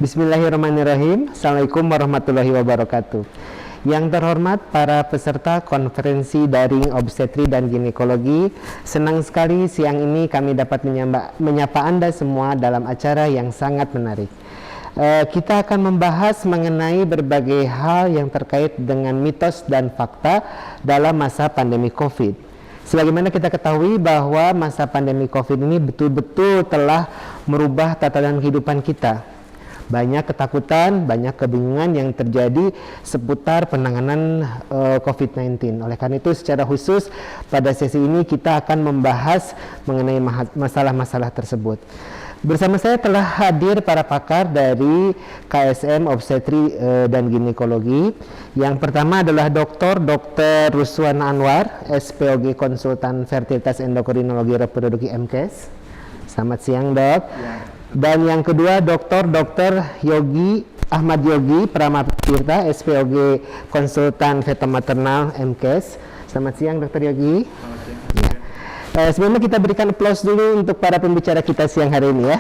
Bismillahirrahmanirrahim. Assalamualaikum warahmatullahi wabarakatuh. Yang terhormat para peserta konferensi daring obstetri dan ginekologi, senang sekali siang ini kami dapat menyapa Anda semua dalam acara yang sangat menarik. Kita akan membahas mengenai berbagai hal yang terkait dengan mitos dan fakta dalam masa pandemi COVID. Sebagaimana kita ketahui bahwa masa pandemi COVID ini betul-betul telah merubah tatanan kehidupan kita. Banyak ketakutan, banyak kebingungan yang terjadi seputar penanganan COVID-19. Oleh karena itu secara khusus pada sesi ini kita akan membahas mengenai masalah-masalah tersebut. Bersama saya telah hadir para pakar dari KSM Obstetri dan Ginekologi. Yang pertama adalah Dr. Ruswana Anwar, SPOG Konsultan Fertilitas Endokrinologi Reproduksi MKes. Selamat siang, Dok. Ya. Dan yang kedua Dr. Yogi Ahmad Yogi Pramatirta, SPOG Konsultan Fetal Maternal MKes. Selamat siang Dr. Yogi. Selamat siang. Ya. Sebelumnya kita berikan aplaus dulu untuk para pembicara kita siang hari ini ya.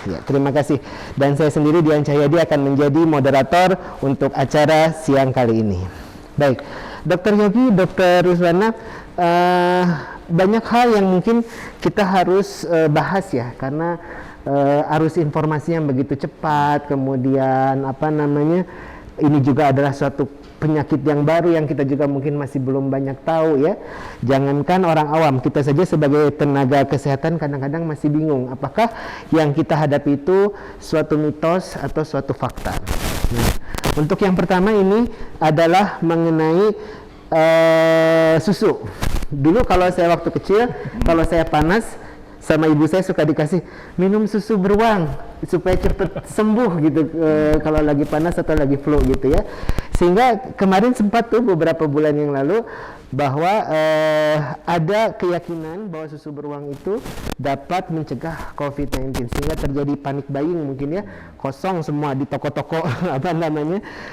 Ya, terima kasih. Dan saya sendiri Dian Cahyadi akan menjadi moderator untuk acara siang kali ini. Baik, Dr. Yogi, Dr. Ruswana, banyak hal yang mungkin kita harus bahas ya, karena arus informasi yang begitu cepat, kemudian ini juga adalah suatu penyakit yang baru yang kita juga mungkin masih belum banyak tahu ya. Jangankan orang awam, kita saja sebagai tenaga kesehatan kadang-kadang masih bingung apakah yang kita hadapi itu suatu mitos atau suatu fakta. Nah, untuk yang pertama ini adalah mengenai susu. Dulu kalau saya waktu kecil, kalau saya panas sama ibu saya suka dikasih minum susu beruang supaya cepat sembuh gitu kalau lagi panas atau lagi flu gitu ya. Sehingga kemarin sempat tuh beberapa bulan yang lalu bahwa ada keyakinan bahwa susu beruang itu dapat mencegah COVID-19 sehingga terjadi panic buying mungkin ya, kosong semua di toko-toko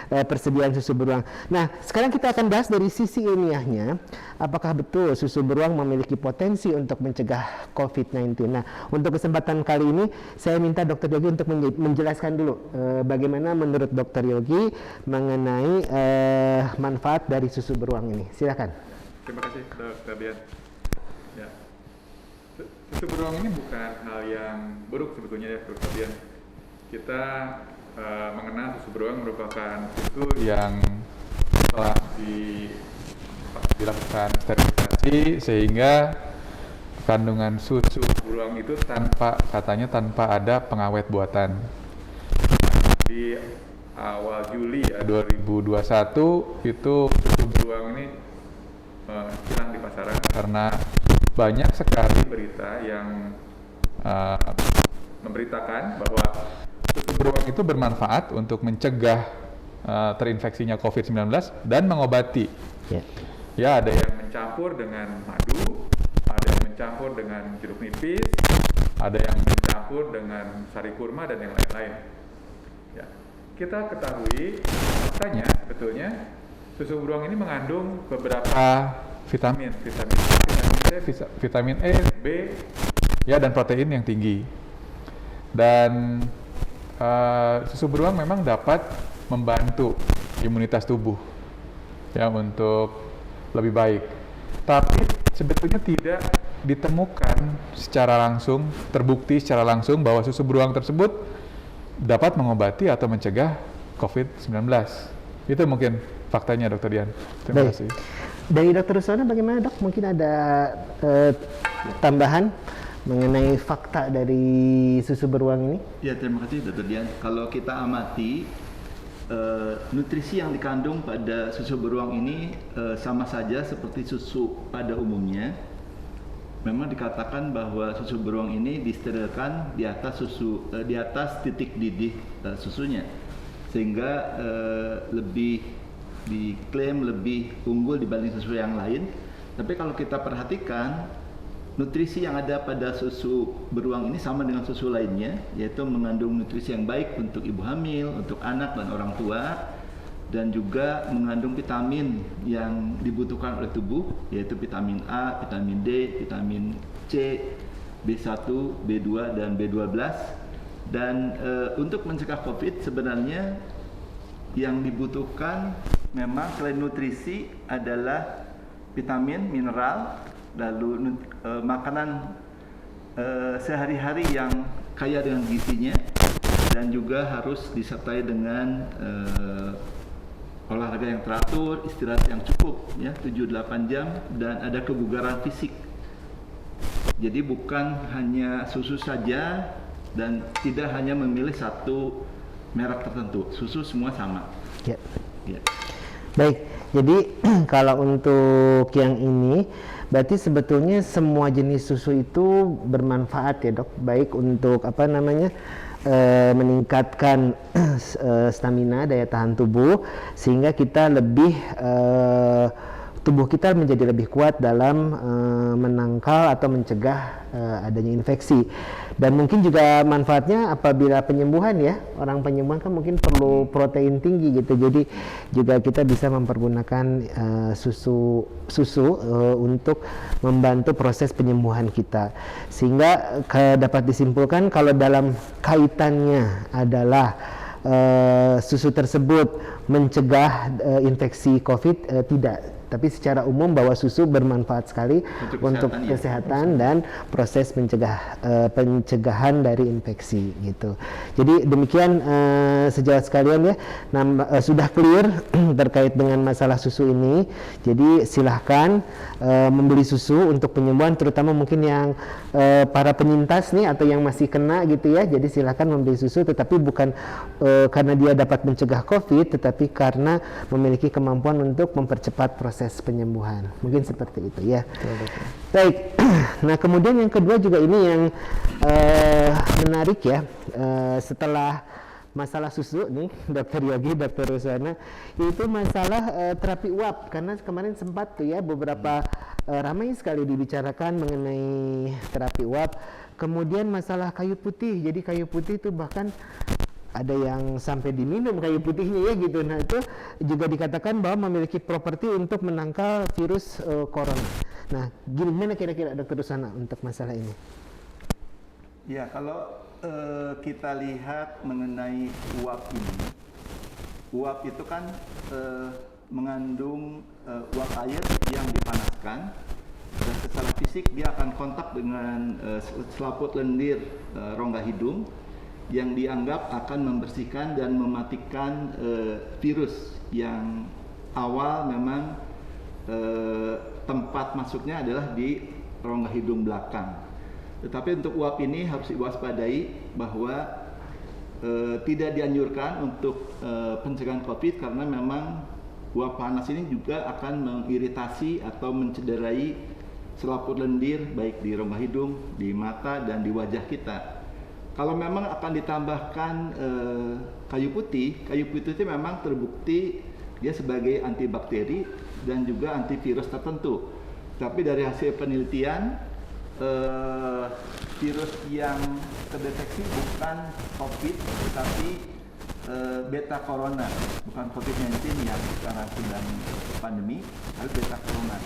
persediaan susu beruang. Nah, sekarang kita akan bahas dari sisi ilmiahnya, apakah betul susu beruang memiliki potensi untuk mencegah COVID-19. Nah, untuk kesempatan kali ini saya minta Dr. Yogi untuk menjelaskan dulu bagaimana menurut Dr. Yogi mengenai manfaat dari susu beruang ini. Silakan. Terima kasih Dr. Dian. Ya. Susu beruang ini bukan hal yang buruk sebetulnya ya Dr. Dian. Kita mengenal susu beruang merupakan susu yang telah dilakukan sterilisasi sehingga kandungan susu beruang itu tanpa ada pengawet buatan. Di awal Juli 2021 itu susu beruang ini hilang di pasaran karena banyak sekali berita yang memberitakan bahwa susu beruang itu bermanfaat untuk mencegah terinfeksinya COVID-19 dan mengobati. Ya, ada yang mencampur dengan madu, ada yang mencampur dengan jeruk nipis, ada yang mencampur dengan sari kurma dan yang lain-lain. Ya, kita ketahui faktanya sebetulnya susu beruang ini mengandung beberapa vitamin A, vitamin E, B, ya, dan protein yang tinggi. Dan susu beruang memang dapat membantu imunitas tubuh ya untuk lebih baik. Tapi sebetulnya tidak ditemukan secara langsung, terbukti secara langsung bahwa susu beruang tersebut dapat mengobati atau mencegah COVID-19. Itu mungkin faktanya Dr. Dian. Terima kasih. Dari Dr. Ruswana bagaimana Dok? Mungkin ada tambahan mengenai fakta dari susu beruang ini? Ya, terima kasih Dr. Dian. Kalau kita amati nutrisi yang dikandung pada susu beruang ini sama saja seperti susu pada umumnya. Memang dikatakan bahwa susu beruang ini disterilkan di atas titik didih susunya, sehingga lebih diklaim lebih unggul dibanding susu yang lain. Tapi kalau kita perhatikan, nutrisi yang ada pada susu beruang ini sama dengan susu lainnya, yaitu mengandung nutrisi yang baik untuk ibu hamil, untuk anak dan orang tua, dan juga mengandung vitamin yang dibutuhkan oleh tubuh, yaitu vitamin A, vitamin D, vitamin C, B1, B2 dan B12. Dan untuk mencegah COVID sebenarnya yang dibutuhkan memang selain nutrisi adalah vitamin, mineral, lalu makanan sehari-hari yang kaya dengan gizinya, dan juga harus disertai dengan olahraga yang teratur, istirahat yang cukup ya, 7-8 jam, dan ada kebugaran fisik. Jadi bukan hanya susu saja dan tidak hanya memilih satu merek tertentu. Susu semua sama. Ya. Ya. Baik, jadi kalau untuk yang ini berarti sebetulnya semua jenis susu itu bermanfaat ya dok, baik untuk meningkatkan stamina, daya tahan tubuh, sehingga kita lebih tubuh kita menjadi lebih kuat dalam menangkal atau mencegah adanya infeksi. Dan mungkin juga manfaatnya apabila penyembuhan ya, orang penyembuhan kan mungkin perlu protein tinggi gitu, jadi juga kita bisa mempergunakan susu untuk membantu proses penyembuhan kita, sehingga dapat disimpulkan kalau dalam kaitannya adalah susu tersebut mencegah infeksi COVID, tidak, tapi secara umum bahwa susu bermanfaat sekali untuk kesehatan dan proses pencegahan dari infeksi gitu. Jadi demikian sejawat sekalian ya, sudah clear terkait dengan masalah susu ini. Jadi silahkan membeli susu untuk penyembuhan, terutama mungkin yang para penyintas nih atau yang masih kena gitu ya. Jadi silahkan membeli susu, tetapi bukan karena dia dapat mencegah COVID, tetapi karena memiliki kemampuan untuk mempercepat proses penyembuhan. Mungkin seperti itu ya. Baik. Nah, kemudian yang kedua juga ini yang menarik ya. Setelah masalah susu nih, Dr. Yogi, Dr. Ruswana, itu masalah terapi uap, karena kemarin sempat tuh ya beberapa ramai sekali dibicarakan mengenai terapi uap. Kemudian masalah kayu putih. Jadi kayu putih itu bahkan ada yang sampai diminum kayu putihnya ya gitu. Nah, itu juga dikatakan bahwa memiliki properti untuk menangkal virus corona. Nah, gimana kira-kira Dr. Ruswana untuk masalah ini? Ya, kalau kita lihat mengenai uap ini, uap itu kan mengandung uap air yang dipanaskan, dan secara fisik dia akan kontak dengan selaput lendir rongga hidung yang dianggap akan membersihkan dan mematikan virus yang awal memang tempat masuknya adalah di rongga hidung belakang. Tetapi untuk uap ini harus diwaspadai bahwa tidak dianjurkan untuk pencegahan COVID, karena memang uap panas ini juga akan mengiritasi atau mencederai selaput lendir baik di rongga hidung, di mata, dan di wajah kita. Kalau memang akan ditambahkan kayu putih itu memang terbukti dia sebagai antibakteri dan juga antivirus tertentu. Tapi dari hasil penelitian, virus yang terdeteksi bukan COVID, tetapi beta corona, bukan COVID-19 yang sekarang sedang pandemi, tapi beta corona.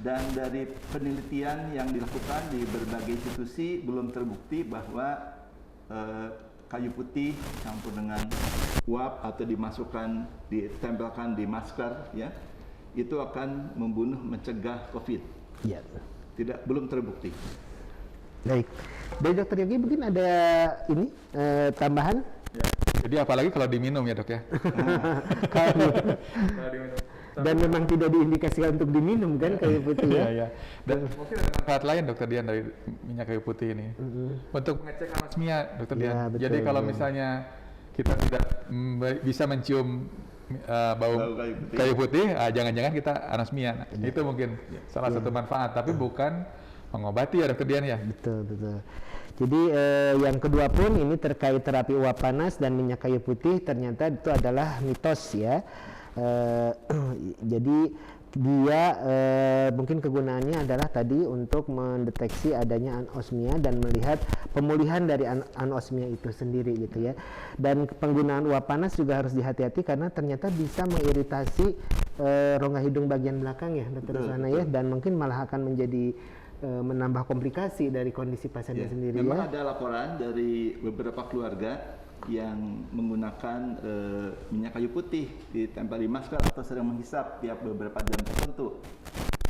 Dan dari penelitian yang dilakukan di berbagai institusi belum terbukti bahwa kayu putih campur dengan uap atau ditempelkan di masker ya, itu akan mencegah COVID. Ya. Belum terbukti. Baik. Dari Dr. Yogi mungkin ada ini tambahan? Ya. Jadi apalagi kalau diminum ya dok ya. Kalau diminum. Dan memang tidak diindikasikan untuk diminum kan kayu putih ya. Iya. Dan mungkin ada manfaat lain Dokter Dian dari minyak kayu putih ini. Untuk mengecek anosmia Dokter Dian. Ya, betul, jadi kalau misalnya kita tidak bisa mencium bau kayu putih, jangan-jangan kita anosmia. Nah, itu mungkin salah satu manfaat, tapi bukan mengobati ya Dokter Dian ya. Betul. Jadi yang kedua pun ini terkait terapi uap panas dan minyak kayu putih, ternyata itu adalah mitos ya. Jadi dia mungkin kegunaannya adalah tadi untuk mendeteksi adanya anosmia dan melihat pemulihan dari anosmia itu sendiri gitu ya. Dan penggunaan uap panas juga harus dihati-hati karena ternyata bisa mengiritasi rongga hidung bagian belakang ya Dr. Ruswana ya, dan mungkin malah akan menjadi menambah komplikasi dari kondisi pasiennya sendiri. Memang ada laporan dari beberapa keluarga yang menggunakan minyak kayu putih ditempel di masker atau sering menghisap tiap beberapa jam tertentu.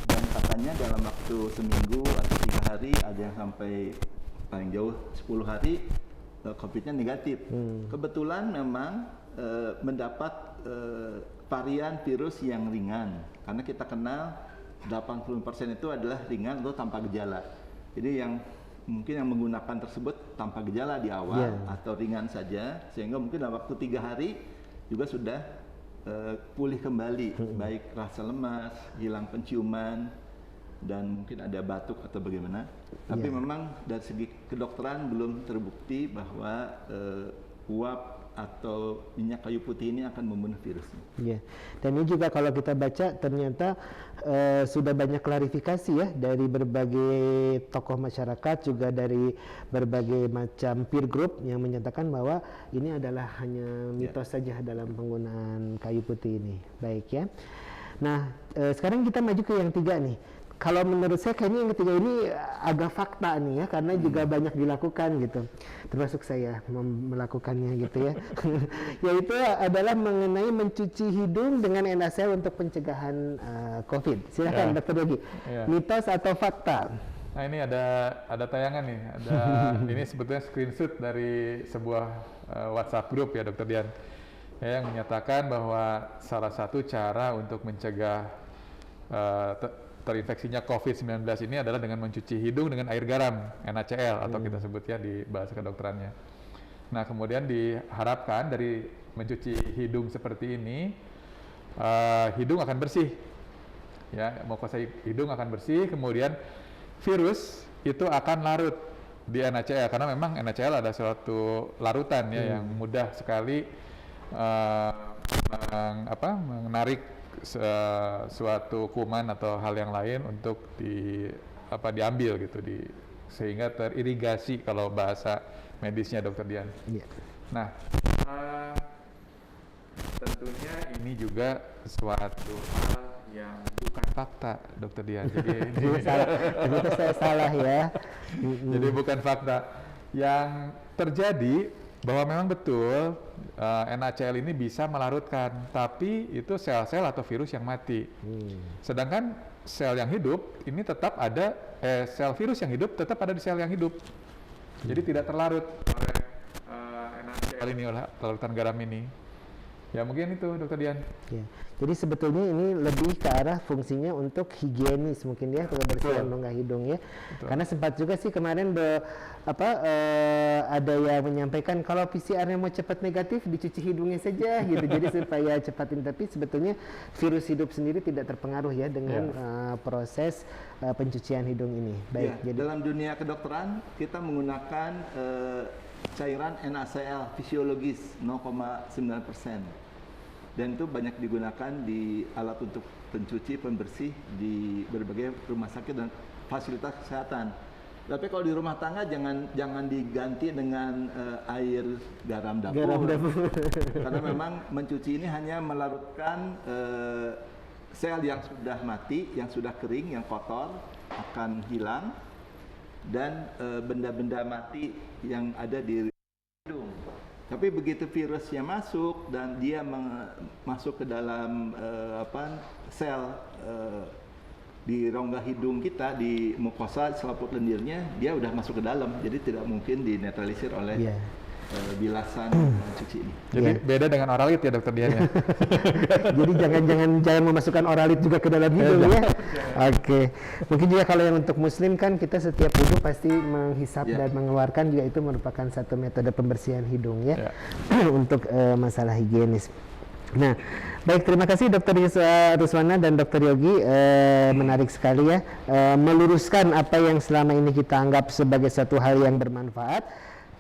Dan katanya dalam waktu seminggu atau 3 hari, ada yang sampai paling jauh 10 hari COVID-nya negatif. Kebetulan memang mendapat varian virus yang ringan, karena kita kenal 80% itu adalah ringan atau tanpa gejala. Jadi yang mungkin yang menggunakan tersebut tanpa gejala di awal atau ringan saja, sehingga mungkin dalam waktu 3 hari juga sudah pulih kembali, baik rasa lemas, hilang penciuman, dan mungkin ada batuk atau bagaimana. Tapi memang dari segi kedokteran belum terbukti bahwa uap atau minyak kayu putih ini akan membunuh virusnya. Iya. Dan ini juga kalau kita baca ternyata sudah banyak klarifikasi ya dari berbagai tokoh masyarakat, juga dari berbagai macam peer group yang menyatakan bahwa ini adalah hanya mitos saja dalam penggunaan kayu putih ini. Baik ya. Nah, sekarang kita maju ke yang 3 nih. Kalau menurut saya kayaknya yang ketiga ini agak fakta nih ya, karena juga banyak dilakukan gitu, termasuk saya melakukannya gitu ya. Yaitu adalah mengenai mencuci hidung dengan NaCl untuk pencegahan COVID. Silakan Dr. Yogi, mitos atau fakta? Nah ini ada tayangan nih, ini sebetulnya screenshot dari sebuah WhatsApp group ya Dr. Dian, ya, yang menyatakan bahwa salah satu cara untuk mencegah terinfeksinya COVID-19 ini adalah dengan mencuci hidung dengan air garam, NaCl atau kita sebut ya di bahasa kedokterannya. Nah kemudian diharapkan dari mencuci hidung seperti ini, hidung akan bersih, ya, mukosa hidung akan bersih, kemudian virus itu akan larut di NaCl, karena memang NaCl ada suatu larutan ya yang mudah sekali menarik suatu kuman atau hal yang lain untuk diambil gitu, sehingga teririgasi kalau bahasa medisnya Dr. Dian. Nah, tentunya ini juga suatu hal yang bukan fakta Dr. Dian. Jadi ternyata saya salah ya. Jadi bukan fakta. Yang terjadi bahwa memang betul NaCl ini bisa melarutkan, tapi itu sel-sel atau virus yang mati. Sedangkan sel yang hidup ini tetap ada, sel virus yang hidup tetap ada di sel yang hidup. Jadi tidak terlarut oleh NaCl ini, oleh larutan garam ini. Ya mungkin itu Dr. Dian. Ya. Jadi sebetulnya ini lebih ke arah fungsinya untuk higienis mungkin ya, kebersihan rongga hidung ya. Betul. Karena sempat juga sih kemarin ada yang menyampaikan kalau PCR-nya mau cepat negatif dicuci hidungnya saja gitu. Jadi supaya cepatin, tapi sebetulnya virus hidup sendiri tidak terpengaruh ya dengan proses pencucian hidung ini. Baik. Jadi dalam dunia kedokteran kita menggunakan cairan NaCl fisiologis 0,9%, dan itu banyak digunakan di alat untuk pencuci pembersih di berbagai rumah sakit dan fasilitas kesehatan. Tapi kalau di rumah tangga jangan diganti dengan air garam dapur. Karena memang mencuci ini hanya melarutkan sel yang sudah mati, yang sudah kering, yang kotor akan hilang, dan benda-benda mati yang ada di hidung. Tapi begitu virusnya masuk dan dia masuk ke dalam sel di rongga hidung kita, di mukosa selaput lendirnya, dia udah masuk ke dalam, jadi tidak mungkin dinetralisir oleh bilasan cuci ini. Jadi beda dengan oralit ya Dokter Dian ya. Jadi jangan memasukkan oralit juga ke dalam hidung ya. Oke. Mungkin juga kalau yang untuk muslim kan kita setiap wudhu pasti menghisap dan mengeluarkan, juga itu merupakan satu metode pembersihan hidung ya. Untuk masalah higienis. Nah, baik, terima kasih Dr. Ruswana dan Dr. Yogi, menarik sekali ya, meluruskan apa yang selama ini kita anggap sebagai satu hal yang bermanfaat.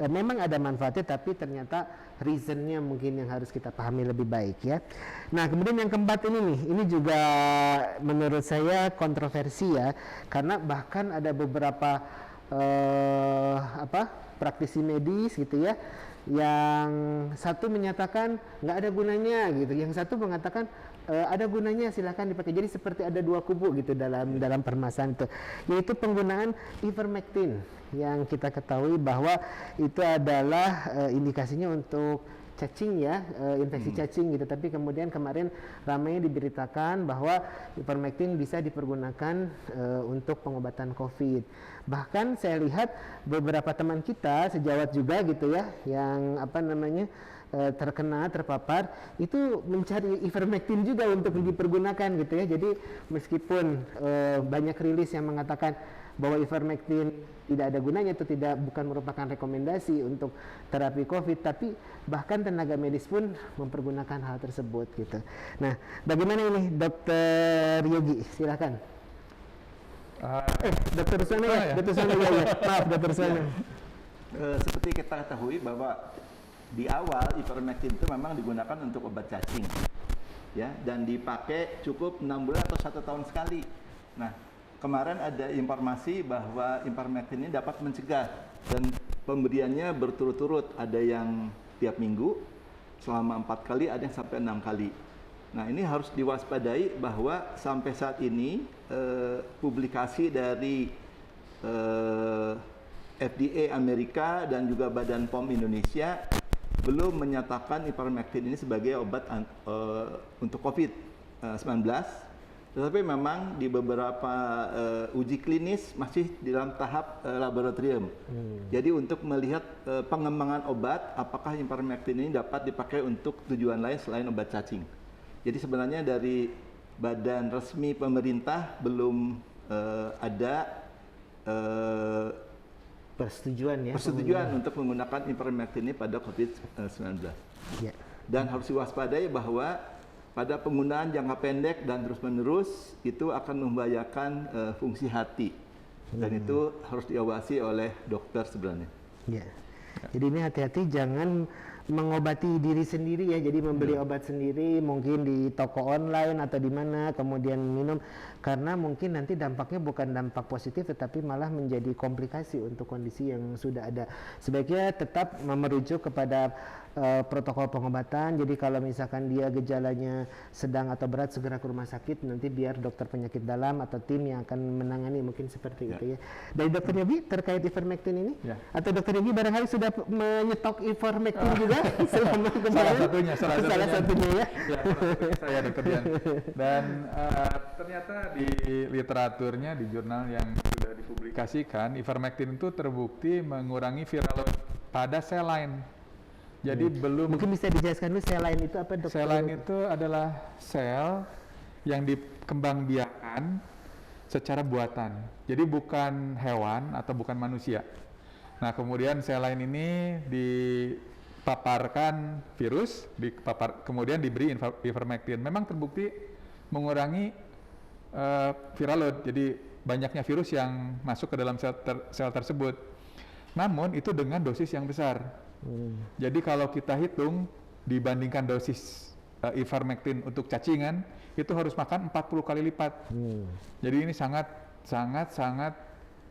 Memang ada manfaatnya, tapi ternyata reasonnya mungkin yang harus kita pahami lebih baik ya. Nah kemudian yang keempat ini juga menurut saya kontroversi ya, karena bahkan ada beberapa praktisi medis gitu ya, yang satu menyatakan nggak ada gunanya gitu, yang satu mengatakan ada gunanya silakan dipakai. Jadi seperti ada dua kubu gitu dalam permasalahan itu, yaitu penggunaan ivermectin yang kita ketahui bahwa itu adalah indikasinya untuk cacing ya, infeksi cacing gitu. Tapi kemudian kemarin ramai diberitakan bahwa ivermectin bisa dipergunakan untuk pengobatan COVID. Bahkan saya lihat beberapa teman kita sejawat juga gitu ya, yang terpapar itu mencari ivermectin juga untuk dipergunakan gitu ya. Jadi meskipun banyak rilis yang mengatakan bahwa ivermectin tidak ada gunanya, itu bukan merupakan rekomendasi untuk terapi COVID, tapi bahkan tenaga medis pun mempergunakan hal tersebut gitu. Nah, bagaimana ini Dokter Yogi? Silakan. Dokter Ruswana ya? Dokter Ruswana ya. Maaf, Dokter Ruswana. Seperti kita ketahui bahwa di awal ivermectin itu memang digunakan untuk obat cacing, ya, dan dipakai cukup 6 bulan atau 1 tahun sekali. Nah, kemarin ada informasi bahwa ivermectin ini dapat mencegah, dan pemberiannya berturut-turut, ada yang tiap minggu selama 4 kali, ada yang sampai 6 kali. Nah, ini harus diwaspadai bahwa sampai saat ini publikasi dari FDA Amerika dan juga Badan POM Indonesia belum menyatakan ivermectin ini sebagai obat untuk COVID-19. Tetapi memang di beberapa uji klinis masih dalam tahap laboratorium. Jadi untuk melihat pengembangan obat, apakah ivermectin ini dapat dipakai untuk tujuan lain selain obat cacing. Jadi sebenarnya dari badan resmi pemerintah belum ada persetujuan untuk menggunakan ivermectin ini pada COVID-19. Yeah. Dan harus diwaspadai bahwa pada penggunaan jangka pendek dan terus-menerus itu akan membahayakan fungsi hati, dan itu harus diawasi oleh dokter sebenarnya. Yeah. Jadi ini hati-hati, jangan mengobati diri sendiri ya. Jadi membeli obat sendiri mungkin di toko online atau di mana, kemudian minum, karena mungkin nanti dampaknya bukan dampak positif tetapi malah menjadi komplikasi untuk kondisi yang sudah ada. Sebaiknya tetap merujuk kepada protokol pengobatan. Jadi kalau misalkan dia gejalanya sedang atau berat, segera ke rumah sakit, nanti biar dokter penyakit dalam atau tim yang akan menangani, mungkin seperti itu ya. Dari Dokter Yogi terkait ivermectin ini, atau Dokter Yogi barangkali sudah menyetok ivermectin juga selama kemarin? Salah satunya ya. Saya Dokter Dian. Dan ternyata di literaturnya, di jurnal yang sudah dipublikasikan, ivermectin itu terbukti mengurangi viral load pada sel lain. Jadi belum. Mungkin bisa dijelaskan dulu sel lain itu apa, Dokter? Sel lain itu adalah sel yang dikembangbiakan secara buatan. Jadi bukan hewan atau bukan manusia. Nah, kemudian sel lain ini dipaparkan virus, kemudian diberi ivermectin. Memang terbukti mengurangi viral load. Jadi banyaknya virus yang masuk ke dalam sel tersebut. Namun itu dengan dosis yang besar. Jadi kalau kita hitung dibandingkan dosis ivermectin untuk cacingan, itu harus makan 40 kali lipat. Jadi ini sangat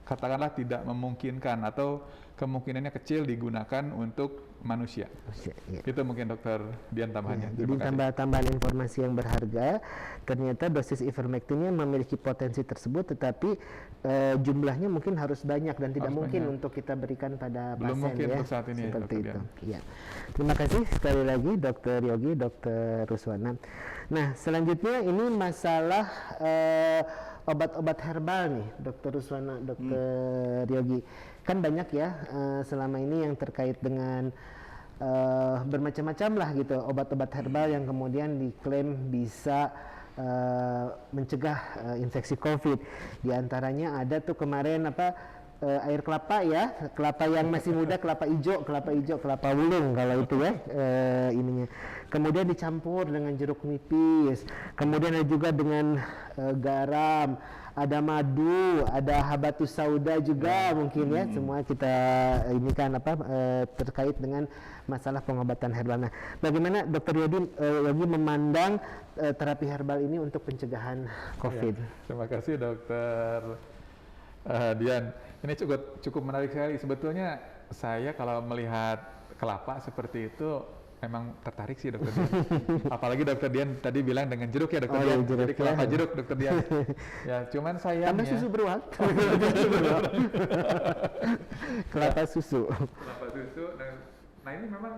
katakanlah tidak memungkinkan, atau kemungkinannya kecil digunakan untuk manusia. Ya. Itu mungkin Dokter Dian tambahannya. Ya, jadi tambahan informasi yang berharga, ternyata dosis ivermectinnya memiliki potensi tersebut, tetapi jumlahnya mungkin harus banyak dan tidak mungkin untuk kita berikan pada pasien. Belum mungkin ya, untuk saat ini, seperti Dr. itu. Ya. Terima kasih sekali lagi Dokter Yogi, Dokter Ruswana. Nah, selanjutnya ini masalah obat-obat herbal nih, Dokter Ruswana, Dokter Yogi. Kan banyak ya selama ini yang terkait dengan bermacam-macam lah gitu, obat-obat herbal yang kemudian diklaim bisa mencegah infeksi COVID. Di antaranya ada tuh kemarin air kelapa ya, kelapa yang masih muda, kelapa hijau, kelapa wulung kalau itu ya ininya. Kemudian dicampur dengan jeruk nipis, kemudian ada juga dengan garam, ada madu, ada habatus sauda juga mungkin ya. Semua kita ini kan terkait dengan masalah pengobatan herbal. Nah, bagaimana Dokter Yogi memandang terapi herbal ini untuk pencegahan COVID? Ya, terima kasih Dokter Dian. Ini cukup menarik sekali. Sebetulnya saya kalau melihat kelapa seperti itu, memang tertarik sih dokter Dian. Apalagi dokter Dian tadi bilang dengan jeruk ya dokter Oh, Dian. iya, jeruk Jadi ya. kelapa jeruk dokter Dian. Ya cuman sayangnya. Tambah susu beruang. Kelapa susu. Kelapa susu. Nah ini memang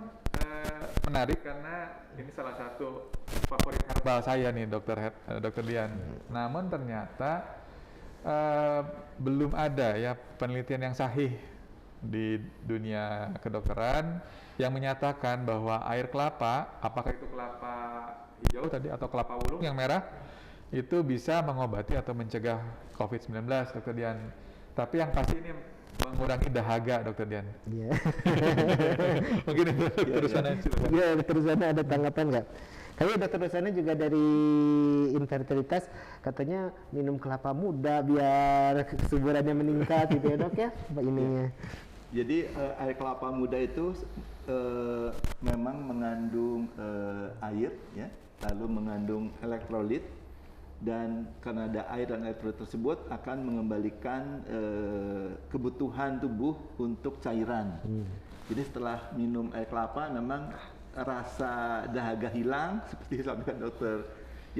menarik karena ini salah satu favorit herbal saya nih dokter Dian. Namun ternyata belum ada ya penelitian yang sahih di dunia kedokteran yang menyatakan bahwa air kelapa, apakah itu kelapa hijau tadi atau kelapa wulung yang merah, itu bisa mengobati atau mencegah COVID-19, dokter Dian. Tapi yang pasti ini mengurangi dahaga, dokter Dian. Iya. Mungkin itu dokter Rusana. Iya, dokter Rusana ada tanggapan nggak? Kayaknya dokter Rusana juga dari infertilitas katanya minum kelapa muda biar kesuburannya meningkat gitu ya dok ya, ininya. Jadi air kelapa muda itu memang mengandung air, ya, lalu mengandung elektrolit, dan karena ada air dan elektrolit tersebut akan mengembalikan kebutuhan tubuh untuk cairan. Jadi setelah minum air kelapa memang rasa dahaga hilang seperti disampaikan dokter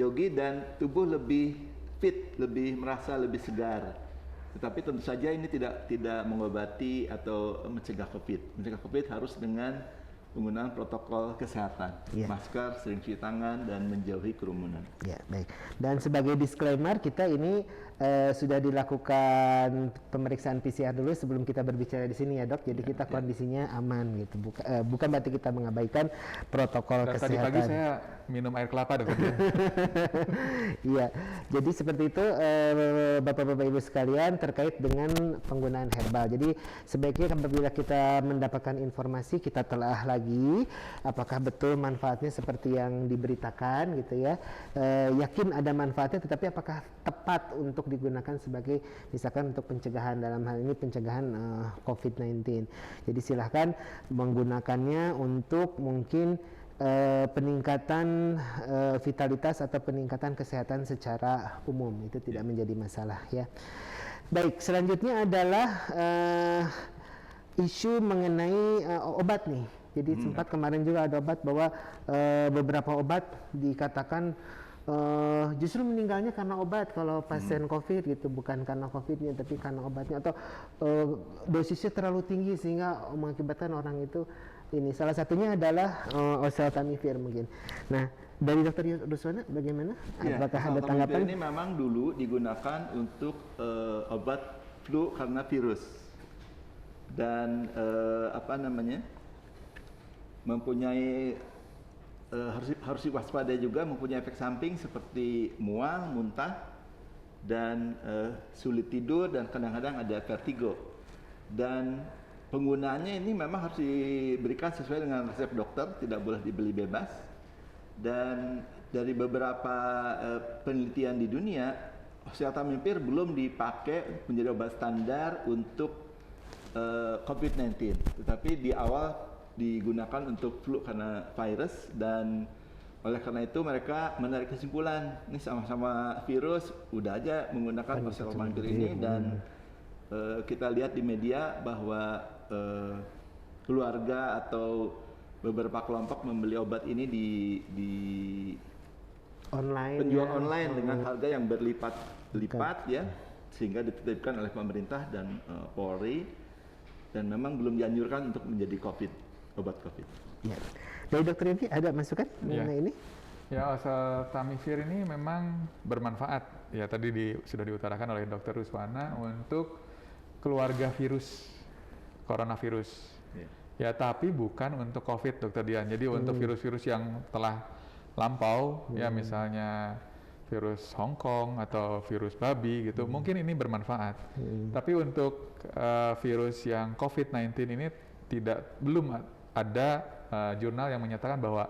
Yogi, dan tubuh lebih fit, merasa lebih segar. Tetapi tentu saja ini tidak mengobati atau mencegah COVID. Mencegah COVID harus dengan penggunaan protokol kesehatan, masker, sering cuci tangan, dan menjauhi kerumunan. Ya, baik. Dan sebagai disclaimer, kita ini sudah dilakukan pemeriksaan PCR dulu sebelum kita berbicara di sini ya dok. Jadi kita kondisinya aman gitu. Bukan berarti kita mengabaikan protokol Dan kesehatan. tadi pagi saya minum air kelapa dokter. Iya. Jadi seperti itu bapak-bapak ibu sekalian terkait dengan penggunaan herbal. Jadi sebaiknya apabila kita mendapatkan informasi, kita telah lagi apakah betul manfaatnya seperti yang diberitakan gitu ya. Yakin ada manfaatnya, tetapi apakah tepat untuk digunakan sebagai misalkan untuk pencegahan, dalam hal ini pencegahan COVID-19. Jadi silahkan menggunakannya untuk mungkin peningkatan vitalitas atau peningkatan kesehatan secara umum, itu tidak menjadi masalah ya. Baik, selanjutnya adalah isu mengenai obat nih. Jadi sempat kemarin juga ada obat bahwa beberapa obat dikatakan justru meninggalnya karena obat kalau pasien COVID gitu, bukan karena COVID-nya tapi karena obatnya, atau dosisnya terlalu tinggi sehingga mengakibatkan orang itu ini. Salah satunya adalah oseltamivir mungkin. Nah, dari Dr. Ruswana bagaimana? Apakah ada tanggapan? Ini memang dulu digunakan untuk obat flu karena virus, dan mempunyai harus diwaspadai juga, mempunyai efek samping seperti mual, muntah, dan sulit tidur, dan kadang-kadang ada vertigo. Dan penggunaannya ini memang harus diberikan sesuai dengan resep dokter, tidak boleh dibeli bebas. Dan dari beberapa penelitian di dunia, oseltamivir belum dipakai menjadi obat standar untuk COVID-19, tetapi di awal digunakan untuk flu karena virus, dan oleh karena itu mereka menarik kesimpulan, ini sama-sama virus, udah aja menggunakan oseltamivir ini. Dan kita lihat di media bahwa keluarga atau beberapa kelompok membeli obat ini di online, penjual online dengan harga yang berlipat-lipat ya, sehingga dititipkan oleh pemerintah dan Polri, dan memang belum dianjurkan untuk menjadi obat COVID. Ya. Dari dokter Yogi ada masukan mengenai ini? Ya, oseltamivir ini memang bermanfaat. Ya, tadi sudah diutarakan oleh Dr. Ruswana untuk keluarga virus, coronavirus. Ya, tapi bukan untuk COVID, Dokter Dian. Jadi untuk virus-virus yang telah lampau, ya misalnya virus Hong Kong atau virus babi gitu, mungkin ini bermanfaat. Tapi untuk virus yang COVID-19 ini belum ada jurnal yang menyatakan bahwa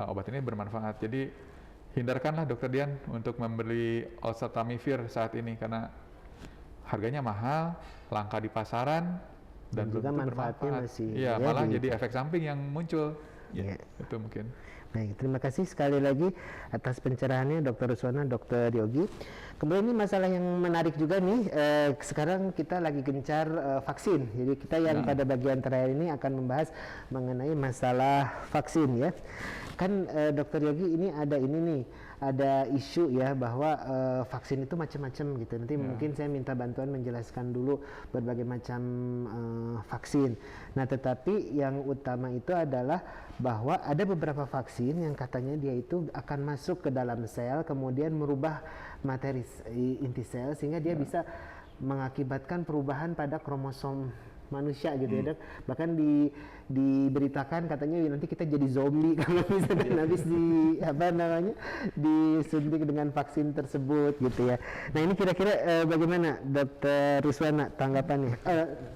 obat ini bermanfaat. Jadi hindarkanlah Dokter Dian untuk membeli oseltamivir saat ini karena harganya mahal, langka di pasaran, dan juga belum tentu manfaatnya bermanfaat. masih Iya, malah jadi efek samping yang muncul. Ya. Itu mungkin. Baik, terima kasih sekali lagi atas pencerahannya Dr. Ruswana, Dr. Yogi. Kemudian ini masalah yang menarik juga nih, sekarang kita lagi gencar vaksin. Jadi kita yang pada bagian terakhir ini akan membahas mengenai masalah vaksin ya. Kan Dr. Yogi ini nih, ada isu ya bahwa vaksin itu macam-macam gitu. Nanti mungkin saya minta bantuan menjelaskan dulu berbagai macam vaksin. Nah, tetapi yang utama itu adalah bahwa ada beberapa vaksin yang katanya dia itu akan masuk ke dalam sel, kemudian merubah materi inti sel sehingga dia bisa mengakibatkan perubahan pada kromosom manusia gitu ya Dok. Bahkan diberitakan katanya nanti kita jadi zombie kalau misalkan habis disuntik dengan vaksin tersebut gitu ya. Nah ini kira-kira bagaimana Dr. Ruswana tanggapannya?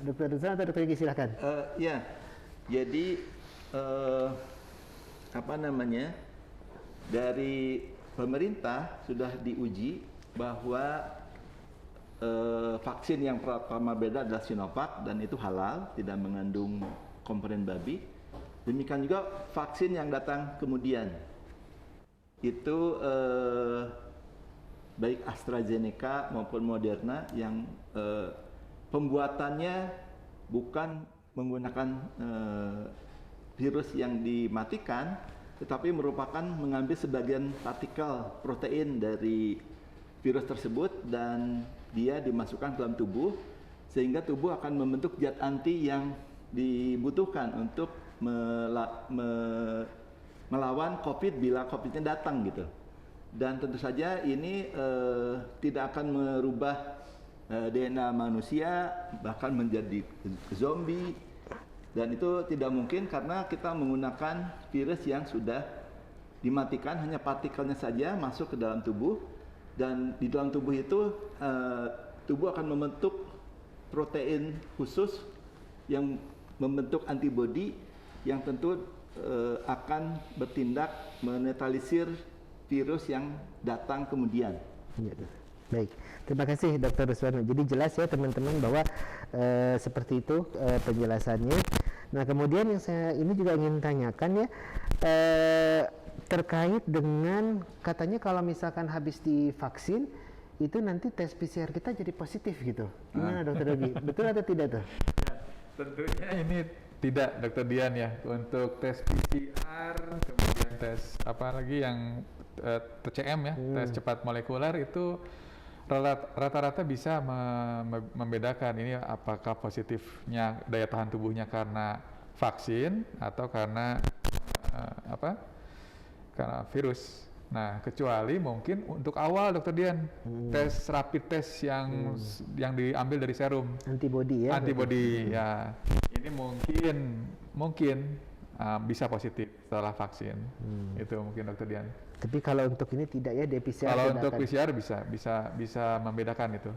Dr. Ruswana atau Dr. Yogi silakan. Ya, jadi dari pemerintah sudah diuji bahwa vaksin yang pertama beda adalah Sinovac dan itu halal, tidak mengandung komponen babi. Demikian juga vaksin yang datang kemudian itu baik AstraZeneca maupun Moderna yang pembuatannya bukan menggunakan virus yang dimatikan, tetapi merupakan mengambil sebagian partikel protein dari virus tersebut dan dia dimasukkan ke dalam tubuh sehingga tubuh akan membentuk zat anti yang dibutuhkan untuk melawan COVID bila COVID-nya datang gitu. Dan tentu saja ini tidak akan merubah DNA manusia bahkan menjadi zombie, dan itu tidak mungkin karena kita menggunakan virus yang sudah dimatikan, hanya partikelnya saja masuk ke dalam tubuh. Dan di dalam tubuh itu tubuh akan membentuk protein khusus yang membentuk antibodi yang tentu akan bertindak menetralisir virus yang datang kemudian. Baik, terima kasih Dr. Ruswana. Jadi jelas ya teman-teman bahwa seperti itu penjelasannya. Nah kemudian yang saya ini juga ingin tanyakan ya, terkait dengan katanya kalau misalkan habis divaksin itu nanti tes PCR kita jadi positif gitu. Gimana Dokter Yogi? Betul atau tidak tuh? Ya, tentunya ini tidak Dokter Dian ya. Untuk tes PCR, kemudian tes apa lagi yang TCM ya, tes cepat molekuler itu rata-rata bisa membedakan ini apakah positifnya daya tahan tubuhnya karena vaksin atau karena karena virus. Nah, kecuali mungkin untuk awal Dokter Dian, tes rapid test yang diambil dari serum. Antibody ya. Antibody ya. Ini mungkin bisa positif setelah vaksin. Itu mungkin Dokter Dian. Tapi kalau untuk ini tidak ya, PCR. Kalau untuk PCR bisa membedakan itu.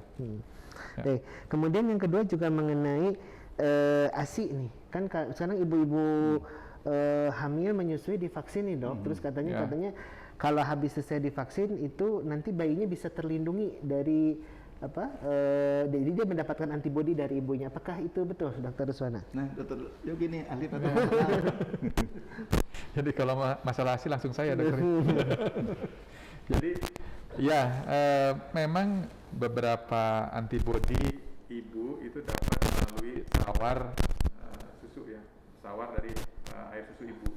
Ya. Kemudian yang kedua juga mengenai ASI nih. Kan sekarang ibu-ibu hamil menyusui divaksin nih Dok. Terus katanya kalau habis selesai divaksin itu nanti bayinya bisa terlindungi dari jadi dia mendapatkan antibodi dari ibunya. Apakah itu betul Dr. Ruswana? Nah Dr. Yogi nih ahli tata. Jadi kalau masalah ASI langsung saya Dokter. Jadi ya memang beberapa antibodi ibu itu dapat melalui sawar susu ya, sawar dari air susu ibu.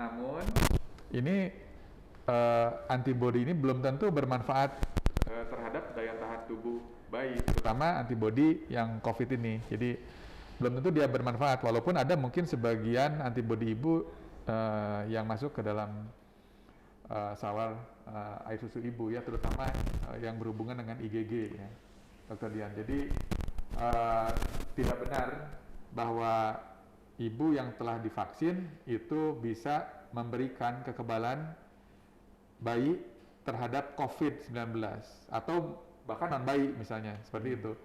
Namun ini antibodi ini belum tentu bermanfaat terhadap daya tahan tubuh bayi, terutama antibodi yang COVID ini. Jadi belum tentu dia bermanfaat, walaupun ada mungkin sebagian antibodi ibu yang masuk ke dalam sawar air susu ibu ya, terutama yang berhubungan dengan IgG ya, Dokter Dian. Jadi tidak benar bahwa ibu yang telah divaksin itu bisa memberikan kekebalan bayi terhadap COVID-19 atau bahkan non bayi misalnya, seperti itu.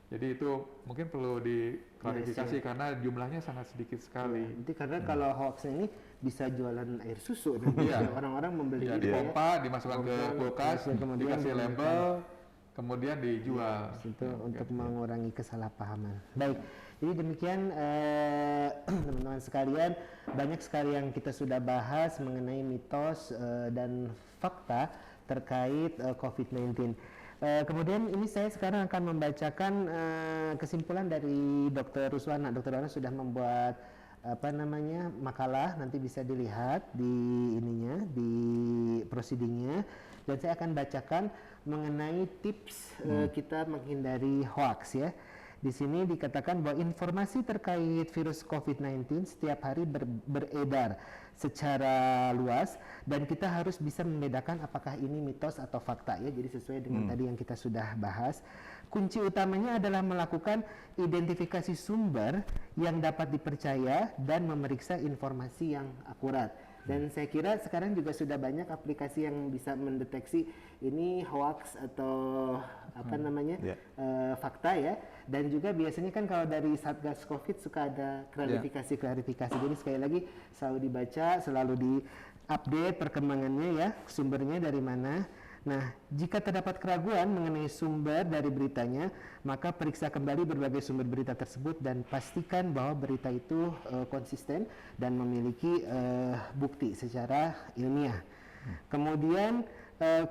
Jadi itu mungkin perlu diklarifikasi karena jumlahnya sangat sedikit sekali. Nanti karena kalau hoax ini bisa jualan air susu nanti orang-orang membeli dipompa, dimasukkan ke kulkas, dikasih label, kemudian dijual. Itu untuk mengurangi kesalahpahaman. Baik, jadi demikian teman-teman teman-teman sekalian, banyak sekali yang kita sudah bahas mengenai mitos dan fakta terkait COVID-19. Kemudian ini saya sekarang akan membacakan kesimpulan dari Dr. Ruswana. Dr. Ruswana sudah membuat makalah, nanti bisa dilihat di ininya, di proceedingnya, dan saya akan bacakan mengenai tips kita menghindari hoax ya. Di sini dikatakan bahwa informasi terkait virus COVID-19 setiap hari beredar secara luas dan kita harus bisa membedakan apakah ini mitos atau fakta ya. Jadi sesuai dengan tadi yang kita sudah bahas. Kunci utamanya adalah melakukan identifikasi sumber yang dapat dipercaya dan memeriksa informasi yang akurat. Dan saya kira sekarang juga sudah banyak aplikasi yang bisa mendeteksi ini hoax atau fakta ya. Dan juga biasanya kan kalau dari Satgas Covid suka ada klarifikasi. Jadi sekali lagi selalu dibaca, selalu diupdate perkembangannya ya, sumbernya dari mana. Nah, jika terdapat keraguan mengenai sumber dari beritanya, maka periksa kembali berbagai sumber berita tersebut dan pastikan bahwa berita itu konsisten dan memiliki bukti secara ilmiah. Kemudian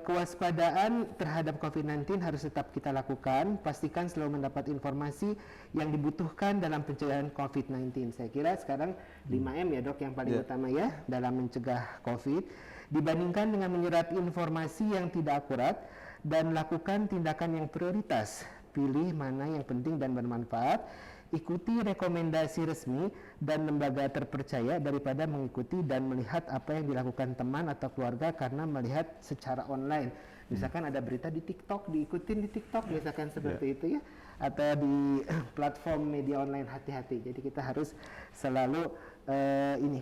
kewaspadaan terhadap COVID-19 harus tetap kita lakukan. Pastikan selalu mendapat informasi yang dibutuhkan dalam pencegahan COVID-19. Saya kira sekarang 5M ya dok yang paling utama ya dalam mencegah COVID. Dibandingkan dengan menyerap informasi yang tidak akurat dan lakukan tindakan yang prioritas. Pilih mana yang penting dan bermanfaat. Ikuti rekomendasi resmi dan lembaga terpercaya daripada mengikuti dan melihat apa yang dilakukan teman atau keluarga karena melihat secara online. Misalkan ada berita di TikTok, diikutin di TikTok, misalkan seperti itu ya. Atau di platform media online, hati-hati. Jadi kita harus selalu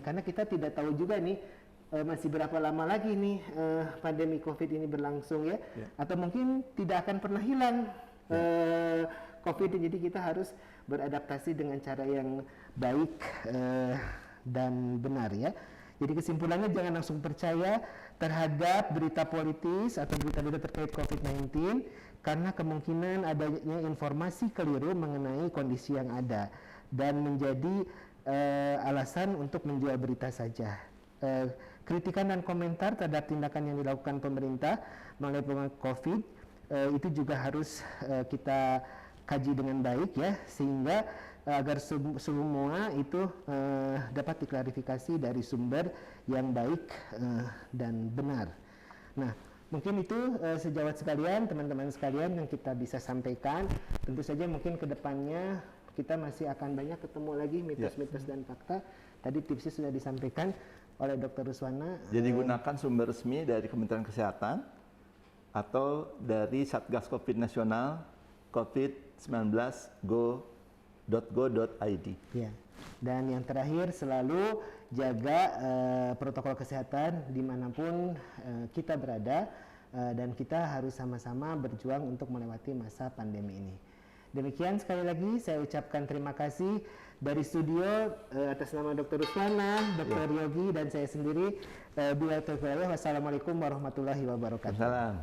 karena kita tidak tahu juga nih masih berapa lama lagi nih pandemi COVID ini berlangsung ya. Atau mungkin tidak akan pernah hilang COVID, jadi kita harus beradaptasi dengan cara yang baik dan benar ya. Jadi kesimpulannya jangan langsung percaya terhadap berita politis atau berita-berita terkait COVID-19 karena kemungkinan adanya informasi keliru mengenai kondisi yang ada dan menjadi alasan untuk menjual berita saja. Kritikan dan komentar terhadap tindakan yang dilakukan pemerintah melalui COVID itu juga harus kita kaji dengan baik ya, sehingga agar semua itu dapat diklarifikasi dari sumber yang baik dan benar. Nah, mungkin itu sejawat sekalian, teman-teman sekalian yang kita bisa sampaikan. Tentu saja mungkin ke depannya kita masih akan banyak ketemu lagi mitos-mitos dan fakta. Tadi tipsnya sudah disampaikan oleh Dr. Ruswana. Jadi gunakan sumber resmi dari Kementerian Kesehatan atau dari Satgas Covid Nasional covid19go.go.id. Ya. Dan yang terakhir selalu jaga protokol kesehatan dimanapun kita berada dan kita harus sama-sama berjuang untuk melewati masa pandemi ini. Demikian sekali lagi saya ucapkan terima kasih dari studio atas nama Dr. Ruswana, Dr. Yogi dan saya sendiri. Wassalamualaikum warahmatullahi wabarakatuh. Waalaikumsalam.